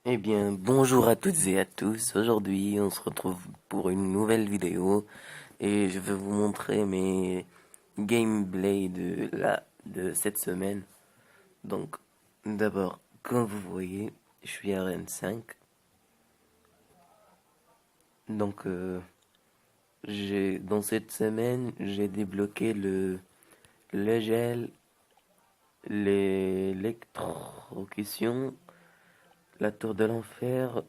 Eh bien, bonjour à toutes et à tous. Aujourd'hui, on se retrouve pour une nouvelle vidéo et je vais vous montrer mes gameplays de cette semaine. Donc, d'abord, comme vous voyez, je suis à Rennes 5. Donc, dans cette semaine, j'ai débloqué le gel, l'électrocution, la tour de l'enfer,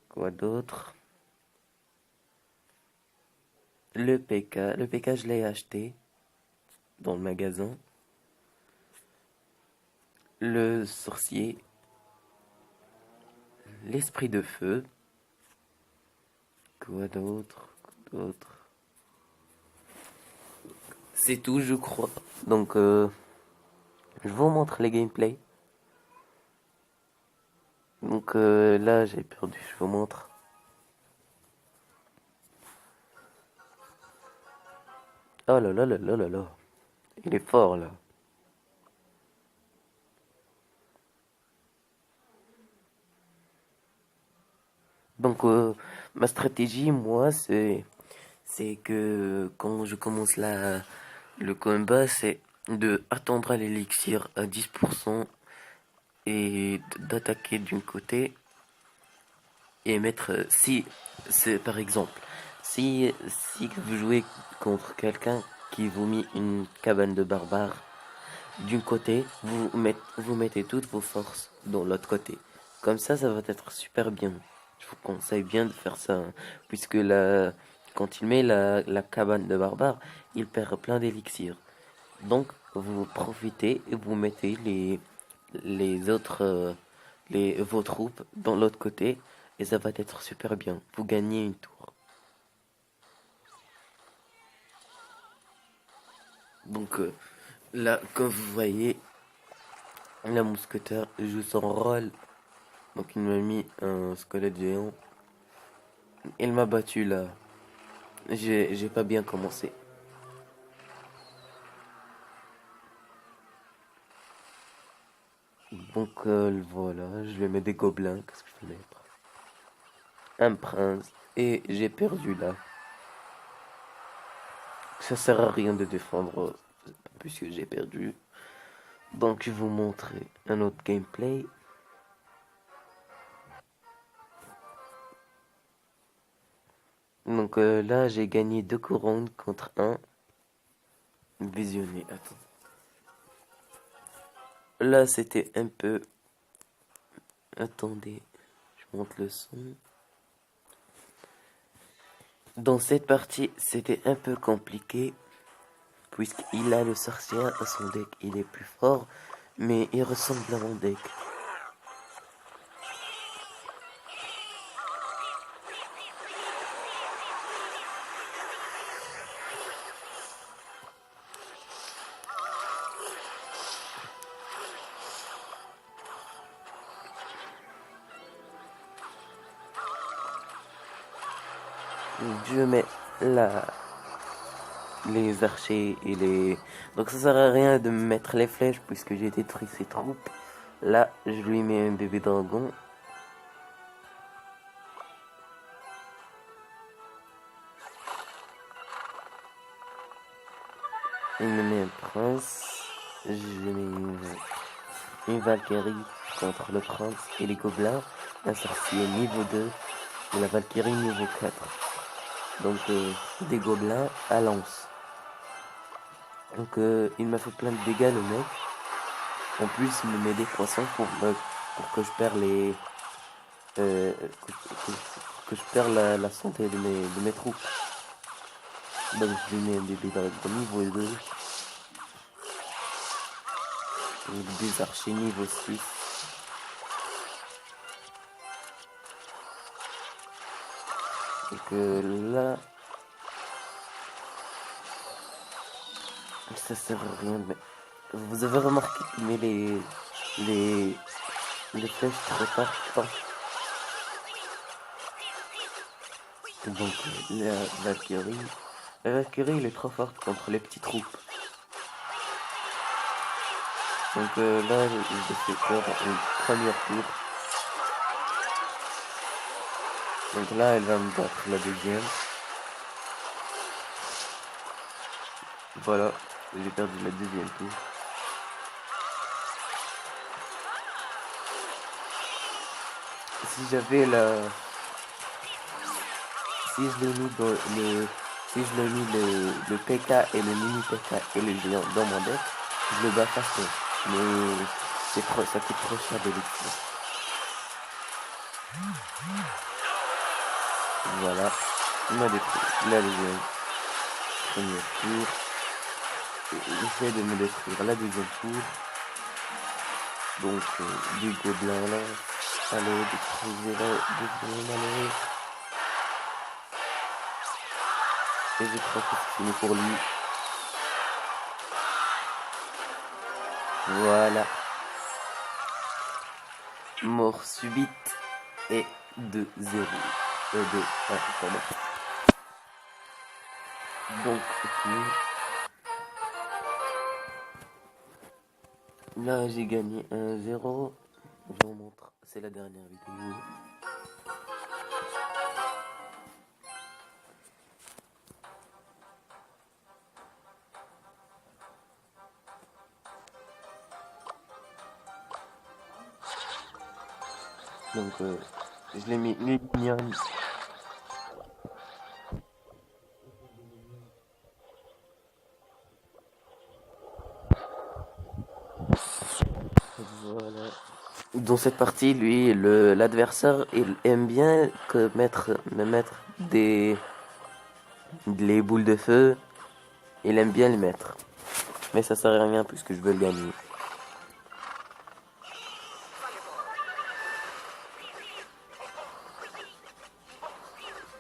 quoi d'autre? Le PK. Le PK, je l'ai acheté dans le magasin. Le sorcier. L'esprit de feu. Quoi d'autre? C'est tout, je crois. Donc, je vous montre les gameplays. Donc, là, j'ai perdu. Je vous montre. Oh là là là là là là. Il est fort, là. Donc, ma stratégie, moi, c'est que quand je commence le combat, c'est de attendre à l'élixir à 10% et d'attaquer d'un côté et mettre si c'est par exemple si vous jouez contre quelqu'un qui vous met une cabane de barbares d'un côté, vous mettez toutes vos forces dans l'autre côté. Comme ça va être super bien. Je vous conseille bien de faire ça, hein, puisque quand il met la cabane de barbares, il perd plein d'élixirs. Donc, vous profitez et vous mettez les autres, vos troupes dans l'autre côté et ça va être super bien. Vous gagnez une tour. Donc, là, comme vous voyez, la mousquetaire joue son rôle. Donc, il m'a mis un squelette géant. Il m'a battu là. J'ai pas bien commencé. Donc, voilà, je vais mettre des gobelins. Qu'est-ce que je vais mettre? Un prince. Et j'ai perdu là. Ça sert à rien de défendre puisque j'ai perdu. Donc je vais vous montrer un autre gameplay. Donc là j'ai gagné 2 couronnes contre un. Visionné, attends. Là c'était un peu... Attendez, je monte le son. Dans cette partie c'était un peu compliqué. Puisqu'il a le sorcier à son deck. Il est plus fort. Mais il ressemble à mon deck. Je mets la, les archers et les... Donc ça sert à rien de me mettre les flèches puisque j'ai détruit ses troupes. Là, je lui mets un bébé dragon. Il me met un prince. Je mets une Valkyrie contre le prince et les gobelins. Un sorcier niveau 2 et la Valkyrie niveau 4. Donc des gobelins à lance. Donc il m'a fait plein de dégâts le mec. En plus il me met des poissons pour que je perds les... que je perds la santé de mes troupes. Donc je lui mets un bébé dragon niveau 2. Des archers niveau 6. Et que là, ça sert à rien. Mais vous avez remarqué qu'il met les, les flèches très fortes. Donc la Valkyrie, elle est trop forte contre les petites troupes. Donc là, je fais faire une première tour. Donc là, elle va me battre la deuxième. Voilà, j'ai perdu la deuxième tour. Si j'avais la... Si je l'ai mis dans le... Si je l'ai mis le PK et le mini PK et le géant dans mon deck, je le bats facilement. Mais ça coûte trop cher de l'élixir. Voilà. Il m'a détruit. Là, le géant. Premier tour. Il essaie de me détruire la deuxième tour. Donc, des gobelins là. Allez, détruisez-le. Allez. Et je crois que c'est fini pour lui. Voilà. Mort subite et 2-0. 2-1, pardon. Donc, ok. Là, j'ai gagné 1-0. Je vous montre. C'est la dernière vidéo. Donc, je l'ai mis mignonne. Voilà. Dans cette partie, lui, l'adversaire, il aime bien me mettre les boules de feu. Il aime bien les mettre. Mais ça sert à rien puisque je veux le gagner.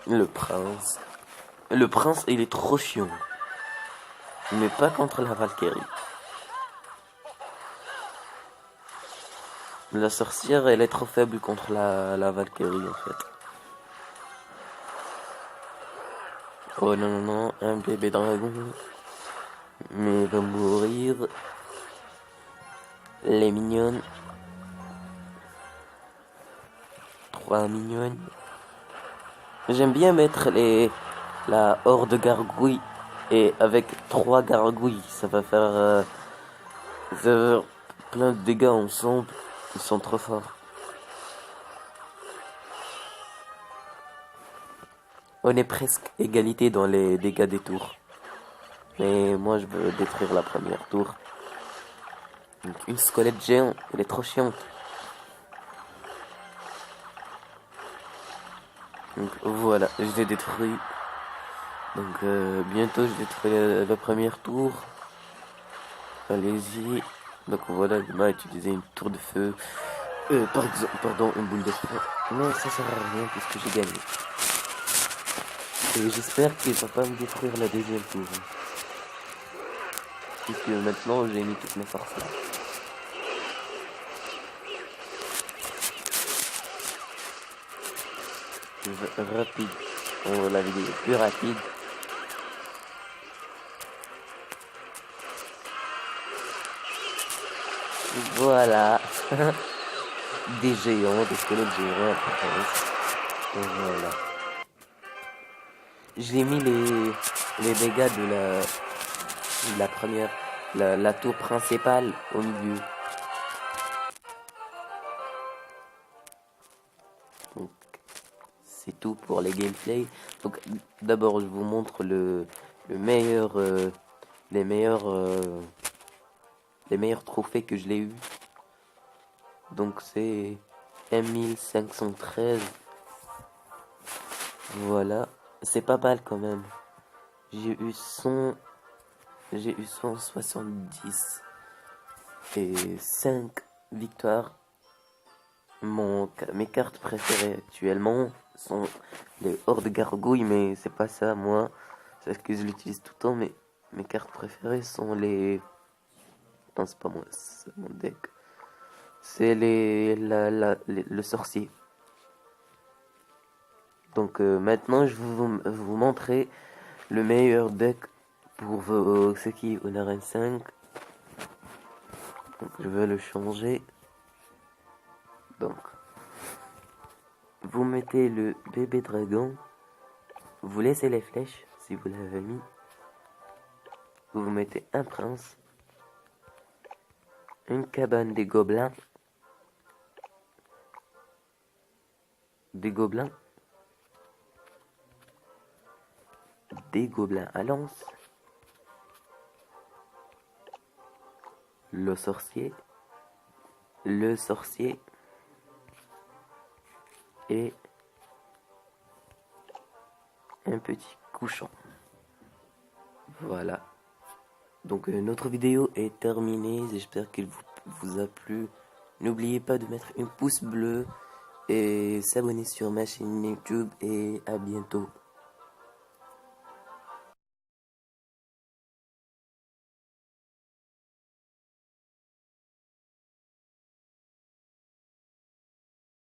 Le prince. Le prince, il est trop chiant. Mais pas contre la Valkyrie. La sorcière, elle est trop faible contre la Valkyrie, en fait. Oh non, non, non, un bébé dragon. Mais il va mourir. Les mignonnes. 3 mignonnes. J'aime bien mettre la horde gargouille. Et avec 3 gargouilles, ça va faire plein de dégâts ensemble. Ils sont trop forts. On est presque égalité dans les dégâts des tours. Mais moi, je veux détruire la première tour. Donc, une squelette géant, elle est trop chiante. Donc voilà, je l'ai détruit. Donc bientôt je détruis la première tour. Allez-y. Donc voilà, il m'a utilisé une tour de feu. Par exemple, pardon, une boule de feu. Mais ça sert à rien puisque j'ai gagné. Et j'espère qu'il va pas me détruire la deuxième tour. Puisque maintenant j'ai mis toutes mes forces là. Rapide. On la vidéo plus rapide. Voilà. Des géants, des squelettes géants. Voilà. J'ai mis les dégâts de la première, la tour principale au milieu. Donc, c'est tout pour les gameplays. Donc, d'abord, je vous montre le meilleur, les meilleurs trophées que je l'ai eu. Donc, c'est 1513. Voilà. C'est pas mal quand même. J'ai eu 170 et 5 victoires. Mes cartes préférées actuellement sont les hordes gargouilles, mais c'est pas ça, moi. C'est ce que je l'utilise tout le temps, mais mes cartes préférées sont les... Non, c'est pas moi, c'est mon deck. C'est le sorcier. Donc maintenant, je vais vous montrer le meilleur deck pour ceux qui ont la reine 5. Donc je vais le changer. Donc vous mettez le bébé dragon, vous laissez les flèches si vous l'avez mis, vous mettez un prince, une cabane des gobelins à lance, le sorcier et un petit couchon. Voilà. Donc notre vidéo est terminée. J'espère qu'elle vous a plu. N'oubliez pas de mettre un pouce bleu et s'abonner sur ma chaîne YouTube et à bientôt.